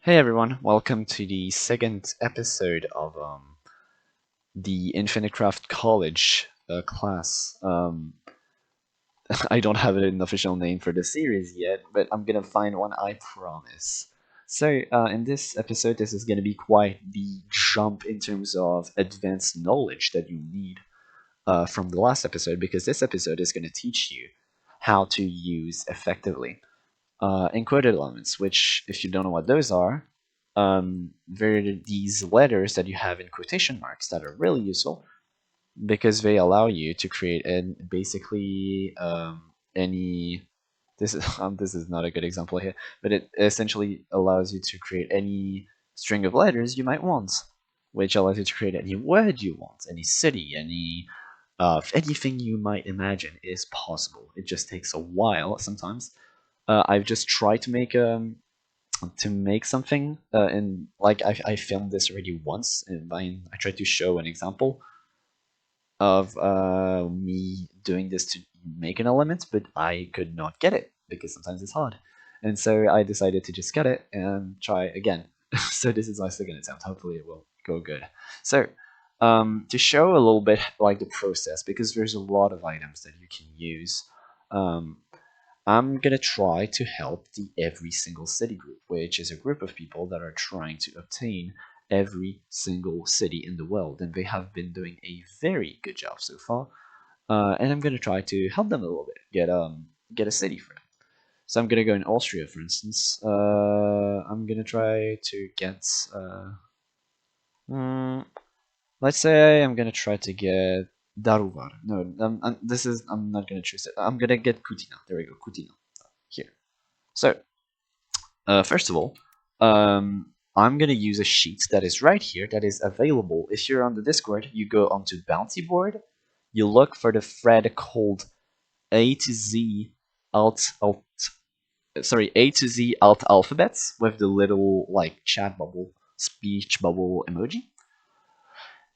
Hey everyone, welcome to the second episode of the InfiniteCraft College class. I don't have an official name for the series yet, but I'm gonna find one, I promise. So, in this episode, this is gonna be quite the jump in terms of advanced knowledge that you need from the last episode, because this episode is gonna teach you how to use effectively encoded elements, which, if you don't know what those are, they're these letters that you have in quotation marks that are really useful because they allow you to create basically any. This is this is not a good example here, but it essentially allows you to create any string of letters you might want, which allows you to create any word you want, any city, anything you might imagine is possible. It just takes a while sometimes. I've just tried to make something, and like I filmed this already once, and I tried to show an example of me doing this to make an element, but I could not get it because sometimes it's hard, and so I decided to just get it and try again. So this is my second attempt. Hopefully it will go good. So to show a little bit like the process, because there's a lot of items that you can use. Um, I'm gonna try to help the Every Single City group, which is a group of people that are trying to obtain every single city in the world, and they have been doing a very good job so far. And I'm gonna try to help them a little bit get a city for them. So I'm gonna go in Austria, for instance. I'm gonna try to get mm, let's say I'm gonna try to get Daruvar. No, I'm not gonna choose it. I'm gonna get Kutina. There we go, Kutina here. So, first of all, I'm going to use a sheet that is right here that is available. If you're on the Discord, you go onto Bounty Board, you look for the thread called A to Z A to Z alt alphabets with the little like chat bubble, speech bubble emoji.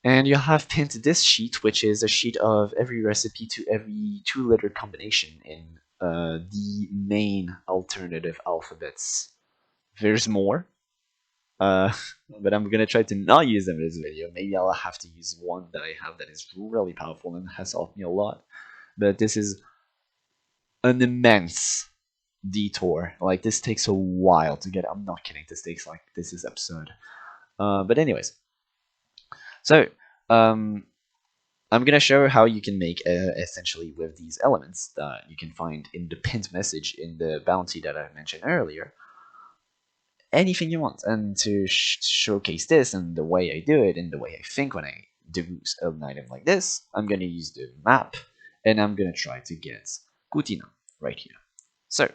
And you have pinned this sheet, which is a sheet of every recipe to every two-letter combination in the main alternative alphabets. There's more, uh, but I'm gonna try to not use them in this video. Maybe I'll have to use one that I have that is really powerful and has helped me a lot. But this is an immense detour. Like, this takes a while to get. I'm not kidding. This is absurd. But anyways, so um, I'm gonna show how you can make essentially with these elements that you can find in the pinned message in the bounty that I mentioned earlier. Anything you want, and to showcase this and the way I do it and the way I think when I do an item like this, I'm gonna use the map and I'm gonna try to get Kutina right here. So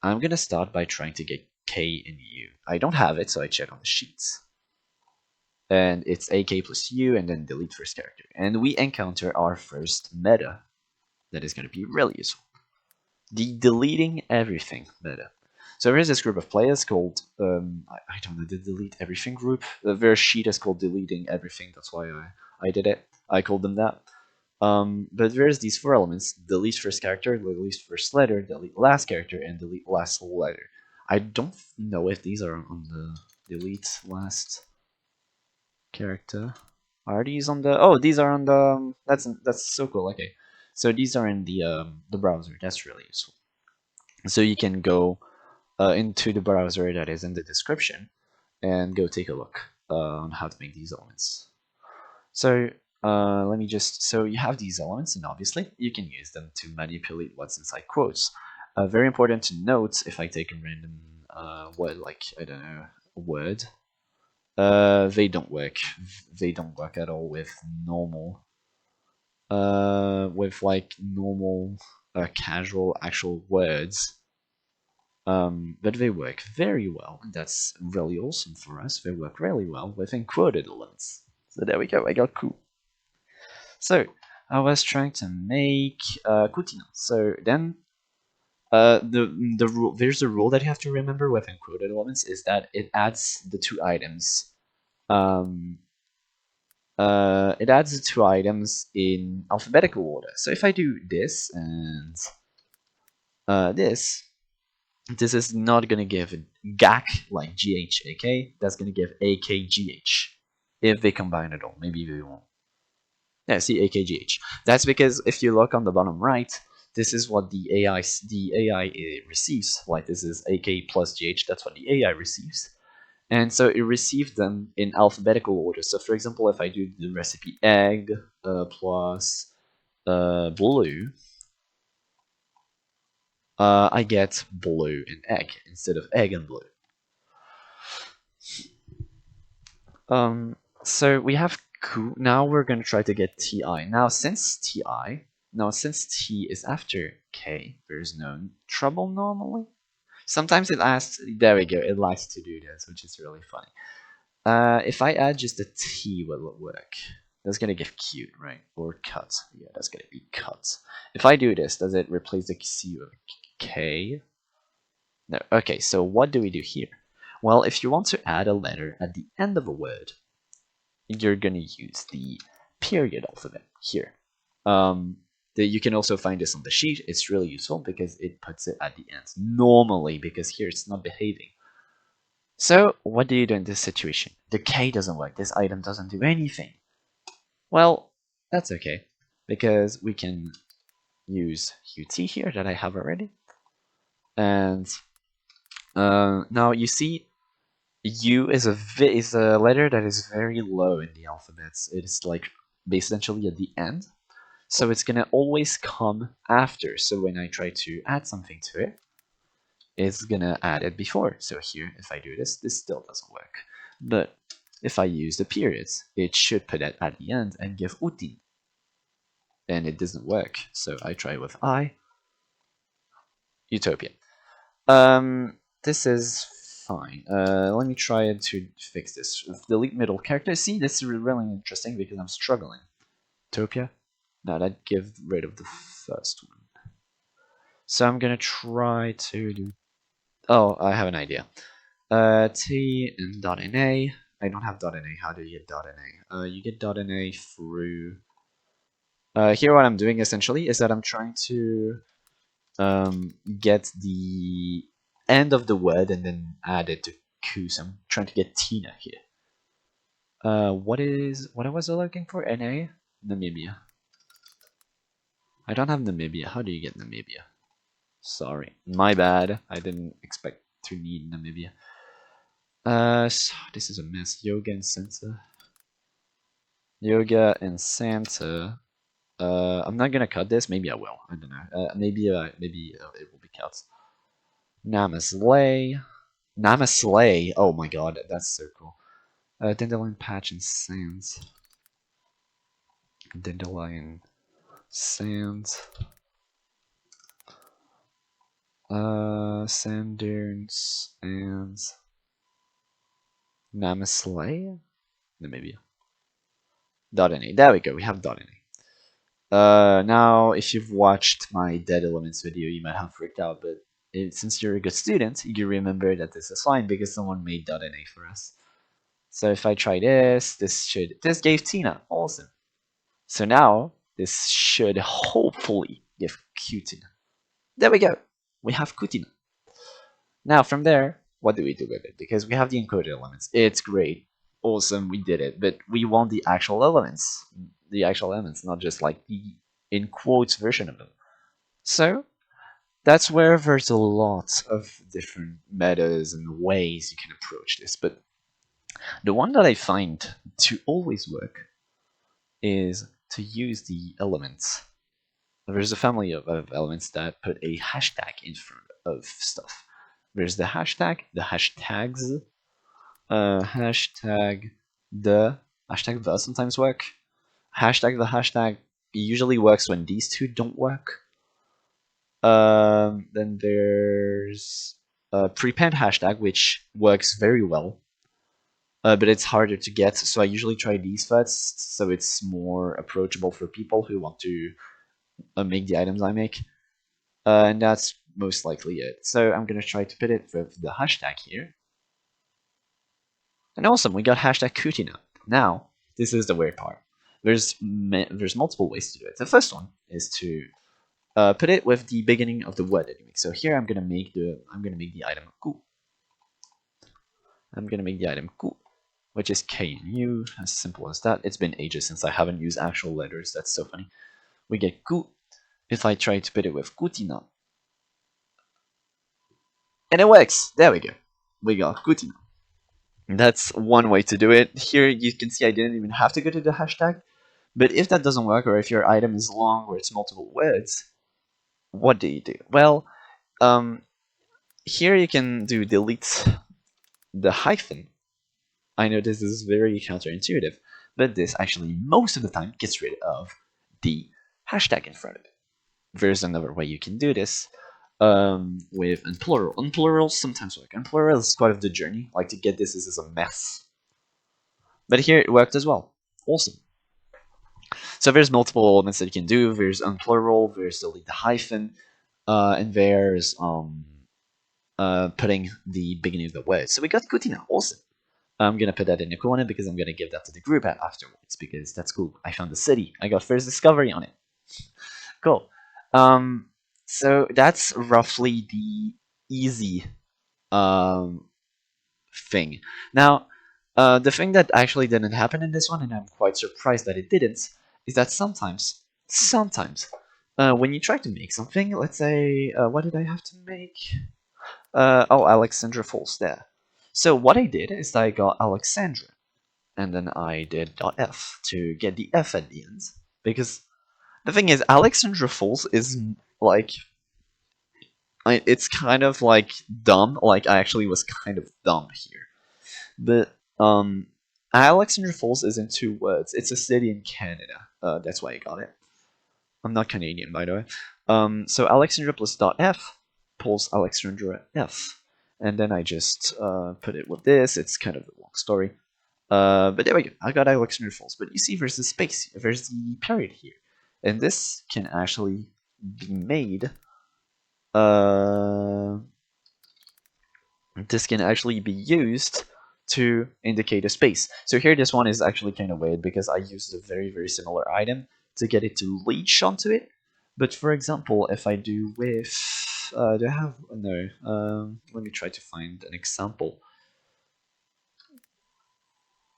I'm gonna start by trying to get K and U. I don't have it, so I check on the sheets. And it's AK plus U and then delete first character. And we encounter our first meta that is gonna be really useful. The deleting everything meta. So there is this group of players called, I don't know, the delete everything group. Their sheet is called deleting everything, that's why I did it. I called them that. But there's these four elements: delete first character, delete first letter, delete last character, and delete last letter. I don't know if these are on the delete last character. Are these on the? Oh, these are on the. That's so cool. Okay, so these are in the browser. That's really useful. So you can go into the browser that is in the description and go take a look on how to make these elements. So let me just, so you have these elements, and obviously you can use them to manipulate what's inside quotes. Very important to note, if I take a random word, like, I don't know, a word, they don't work. They don't work at all with normal, casual actual words. But they work very well, and that's really awesome for us. They work really well with encoded elements. So there we go, I got cool. So I was trying to make Kutina. So then the rule, there's a rule that you have to remember with encoded elements, is that it adds the two items. It adds the two items in alphabetical order. So if I do this and this is not going to give GAK, like GHAK, that's going to give AKGH. If they combine it all, maybe they won't. Yeah, see AKGH. That's because if you look on the bottom right, this is what the AI receives. Like this is AK plus GH, that's what the AI receives. And so it receives them in alphabetical order. So for example, if I do the recipe egg plus blue, I get blue and egg instead of egg and blue. So we have Q. Now we're going to try to get TI. Now since T is after K, there's no trouble normally. Sometimes it asks, there we go, it likes to do this, which is really funny. If I add just a T, will it work? That's gonna give cute, right? Or cut. Yeah, that's gonna be cut. If I do this, does it replace the C with K? No. Okay, so what do we do here? Well, if you want to add a letter at the end of a word, you're gonna use the period alphabet here. You can also find this on the sheet. It's really useful because it puts it at the end normally, because here it's not behaving. So what do you do in this situation? The K doesn't work. This item doesn't do anything. Well, that's okay, because we can use UT here that I have already. And now you see U is a letter that is very low in the alphabets. It's like essentially at the end. So it's gonna always come after. So when I try to add something to it, it's gonna add it before. So here, if I do this, this still doesn't work. But if I use the periods, it should put it at the end and give uti. And it doesn't work. So I try with I. Utopia. This is fine. Let me try to fix this. Delete middle character. See, this is really interesting because I'm struggling. Utopia. No, that gives rid of the first one. So I'm gonna try to do. Oh, I have an idea. T and .na. I don't have .na. How do you get .na? You get .na through. Here, what I'm doing essentially is that I'm trying to get the end of the word and then add it to Q. So I'm trying to get Tina here. What was I looking for? NA? Namibia. I don't have Namibia. How do you get Namibia? Sorry, my bad. I didn't expect to need Namibia. So this is a mess. Yoga and Santa. Yoga and Santa. I'm not gonna cut this. Maybe I will. I don't know. Maybe it will be cut. Namaslay. Namaslay. Oh my god, that's so cool. Dandelion patch and sands. Dandelion sands. Sand dunes and Namaslay. Namibia. .na. There we go. We .na. Now, if you've watched my dead elements video, you might have freaked out, but since you're a good student, you remember that this is fine because someone made .na for us. So if I try this, this gave Tina. Awesome. So now this should hopefully give Qtina. There we go. We have Qtina. Now from there, what do we do with it? Because we have the encoded elements. It's great. Awesome, we did it. But we want the actual elements. The actual elements, not just like the in quotes version of them. So that's where there's a lot of different metas and ways you can approach this. But the one that I find to always work is to use the elements. There's a family of elements that put a hashtag in front of stuff. There's the hashtag, the hashtags, hashtag the sometimes work. Hashtag the hashtag usually works when these two don't work. Then there's prepend hashtag, which works very well, but it's harder to get. So I usually try these first, so it's more approachable for people who want to make the items I make. And that's most likely it. So I'm gonna try to put it with the hashtag here. And awesome, we got hashtag Qtina. Now, this is the weird part. There's multiple ways to do it. The first one is to put it with the beginning of the word that you make. So here I'm gonna make the item Q. I'm gonna make the item ku, which is K and U, as simple as that. It's been ages since I haven't used actual letters, that's so funny. We get ku. If I try to put it with kutina, and it works! There we go. We got kutina. That's one way to do it. Here you can see I didn't even have to go to the hashtag, but if that doesn't work, or if your item is long or it's multiple words, what do you do? Well, here you can do delete the hyphen. I know this is very counterintuitive, but this actually most of the time gets rid of the hashtag in front of it. There's another way you can do this with unplural. Unplurals sometimes work. Unplural is part of the journey. Like to get this is a mess. But here it worked as well. Awesome. So there's multiple elements that you can do. There's unplural, there's delete the hyphen, and there's putting the beginning of the word. So we got kutina. Awesome. I'm gonna put that in the corner because I'm gonna give that to the group afterwards because that's cool. I found the city. I got first discovery on it. Cool. So that's roughly the easy thing. Now, the thing that actually didn't happen in this one, and I'm quite surprised that it didn't, is that sometimes, when you try to make something, let's say, what did I have to make? Oh, Alexandra Falls there. So what I did is I got Alexandra, and then I did .f to get the f at the end, because the thing is, Alexandra Falls is like, it's kind of like dumb. Like I actually was kind of dumb here, but Alexandra Falls is in 2 words. It's a city in Canada. That's why I got it. I'm not Canadian, by the way. So Alexandra plus .f pulls Alexandra f, and then I just put it with this. It's kind of a long story. But there we go. I got Alexandra Falls. But you see, there's the space. There's the period here, and this can actually be made. This can actually be used to indicate a space. So here this one is actually kind of weird because I used a very similar item to get it to leech onto it. But for example, if I do with, do I have, no, let me try to find an example.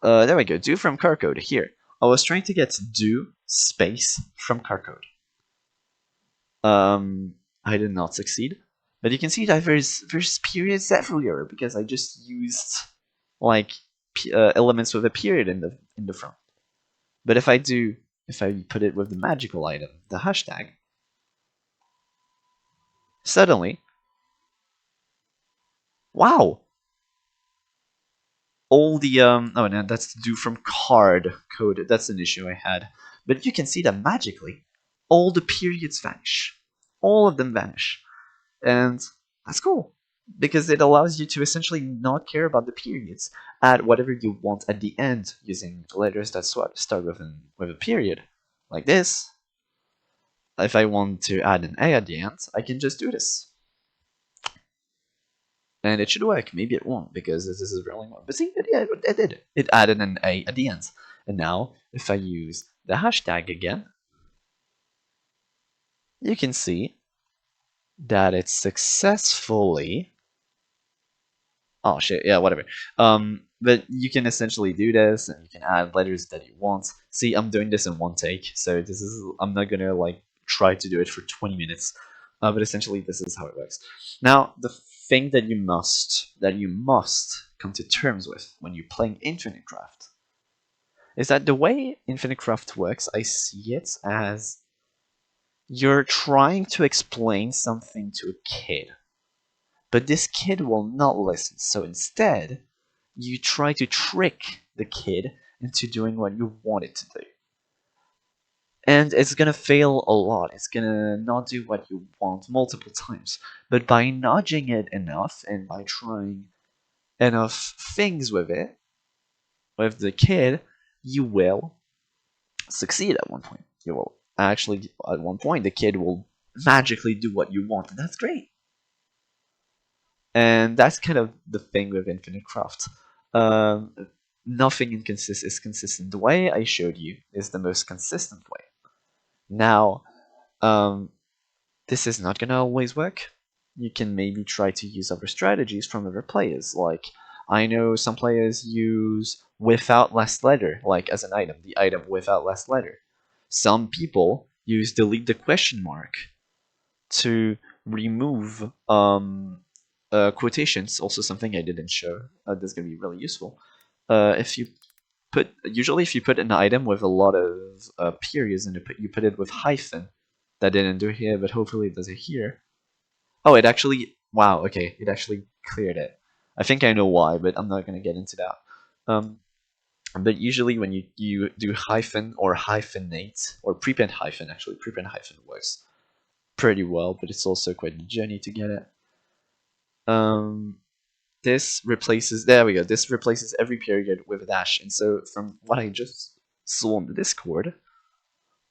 There we go, do from car code here. I was trying to get do space from car code. I did not succeed. But you can see that there's periods everywhere because I just used like elements with a period in the front. But if I put it with the magical item, the hashtag, suddenly, wow, all the oh no, that's do from card code. That's an issue I had. But you can see that magically, all the periods vanish, all of them vanish, and that's cool because it allows you to essentially not care about the periods. Add whatever you want at the end using letters that start with a period, like this. If I want to add an A at the end, I can just do this. And it should work. Maybe it won't because this is really long. But see, it did. It added an A at the end. And now, if I use the hashtag again, you can see that it successfully. Oh shit, yeah, whatever. But you can essentially do this, and you can add letters that you want. See, I'm doing this in one take, so I'm not gonna like try to do it for 20 minutes. But essentially, this is how it works. Now, the thing that you must come to terms with when you're playing Infinite Craft is that the way Infinite Craft works, I see it as you're trying to explain something to a kid. But this kid will not listen, so instead, you try to trick the kid into doing what you want it to do. And it's gonna fail a lot. It's gonna not do what you want multiple times. But by nudging it enough and by trying enough things with it, with the kid, you will succeed at one point. You will actually, at one point, the kid will magically do what you want, and that's great. And that's kind of the thing with Infinite Craft. Nothing is consistent. The way I showed you is the most consistent way. Now, this is not going to always work. You can maybe try to use other strategies from other players, like I know some players use without last letter, like as an item, the item without last letter. Some people use delete the question mark to remove quotations. Also, something I didn't show. That's gonna be really useful. If you usually if you put an item with a lot of periods and you put it with hyphen, that didn't do it here, but hopefully it does it here. Oh, it actually, wow, okay, it actually cleared it. I think I know why, but I'm not gonna get into that. Um, but usually when you do hyphen or hyphenate or prepend hyphen, actually prepend hyphen works pretty well, but it's also quite a journey to get it. This replaces, there we go, this replaces every period with a dash. And so from what I just saw on the Discord,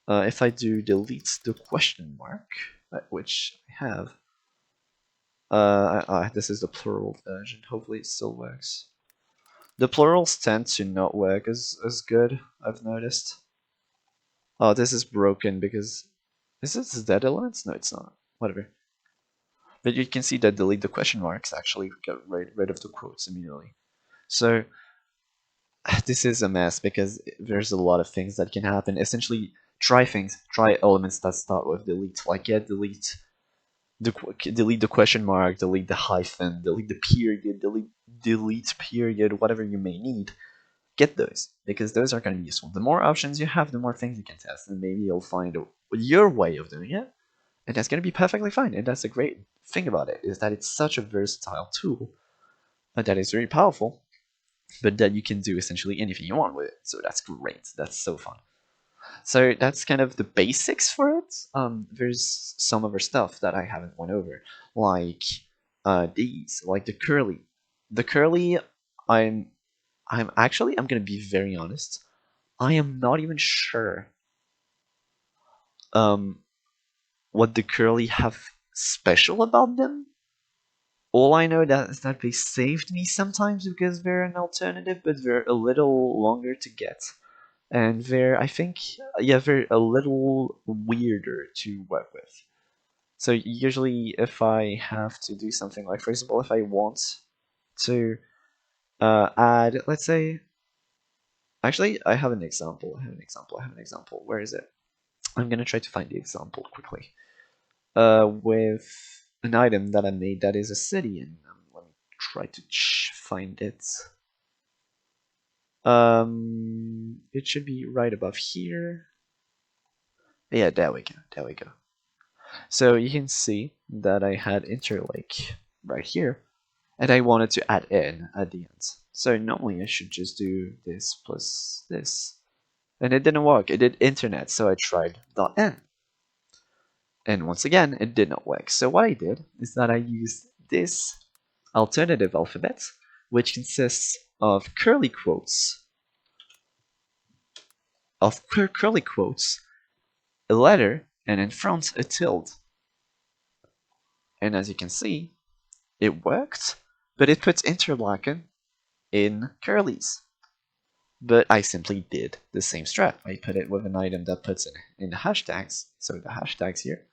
if I do delete the question mark, which I have, this is the plural version, hopefully it still works. The plurals tend to not work as good, I've noticed. Oh, this is broken because, is this dead elements? No, it's not. Whatever. But you can see that delete the question marks actually got rid of the quotes immediately. So this is a mess because there's a lot of things that can happen. Essentially, try elements that start with delete. Like, yeah, delete the question mark, delete the hyphen, delete the period, delete period, whatever you may need. Get those, because those are going to be useful. The more options you have, the more things you can test, and maybe you'll find your way of doing it, and that's going to be perfectly fine. And that's the great thing about it, is that it's such a versatile tool that is very powerful, but that you can do essentially anything you want with it. So that's great. That's so fun. So that's kind of the basics for it. There's some other stuff that I haven't went over, like these, like the curly. The curly, I'm I'm gonna be very honest. I am not even sure um what the curly have special about them. All I know that is that they saved me sometimes because they're an alternative, but they're a little longer to get. And they're, I think, yeah, they're a little weirder to work with. So usually if I have to do something like, for example, if I want to add, let's say, actually, I have an example. Where is it? I'm gonna try to find the example quickly. With an item that I made that is a city, and let me try to find it. It should be right above here. Yeah, there we go. So you can see that I had interlake right here, and I wanted to add in at the end. So normally I should just do this plus this, and it didn't work. It did internet, so I tried .n. And once again, it did not work. So what I did is that I used this alternative alphabet, which consists of curly quotes, a letter, and in front a tilde. And as you can see, it worked, but it puts interlaken in curlies. But I simply did the same strat. I put it with an item that puts it in the hashtags, so the hashtags here,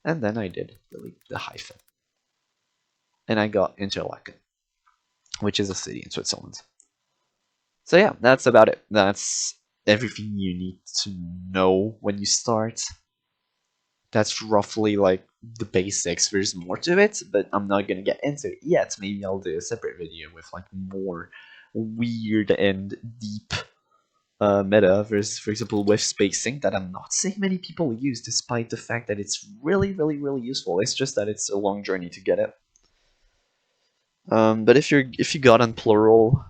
and then I did delete the hyphen. And I got Interlaken, which is a city in Switzerland. So yeah, that's about it. That's everything you need to know when you start. That's roughly like the basics. There's more to it, but I'm not gonna get into it yet. Maybe I'll do a separate video with like more weird and deep meta. There's, for example, with spacing that I'm not seeing many people use, despite the fact that it's really, really, really useful. It's just that it's a long journey to get it. But if you got on plural,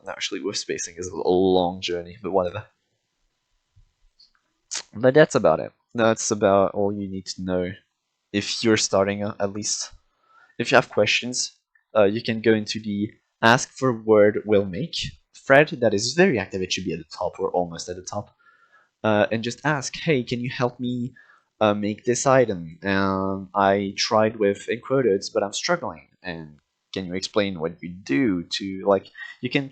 actually with spacing is a long journey, but whatever. But that's about it. That's about all you need to know if you're starting at least. If you have questions, you can go into the Ask for Word Will Make thread that is very active. It should be at the top or almost at the top. And just ask, hey, can you help me make this item? I tried with enquoted, but I'm struggling. And can you explain what you do to, like, you can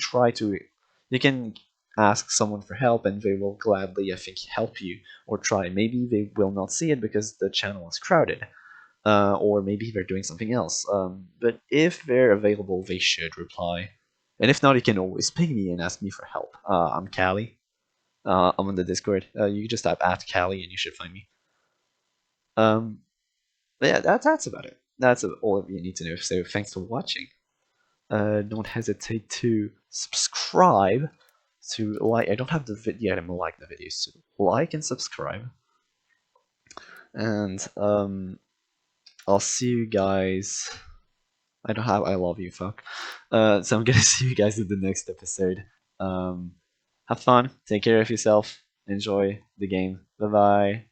ask someone for help and they will gladly, I think, help you or try. Maybe they will not see it because the channel is crowded. Or maybe they're doing something else. But if they're available, they should reply. And if not, you can always ping me and ask me for help. I'm Callie. I'm on the Discord. You can just type at Callie and you should find me. But yeah, that's about it. That's all of you need to know. So thanks for watching. Don't hesitate to subscribe, to like. I don't have the video yet. I'm gonna like the videos, so like and subscribe. And I'll see you guys. I don't have I love you, fuck. So I'm gonna see you guys in the next episode. Have fun, take care of yourself, enjoy the game. Bye bye.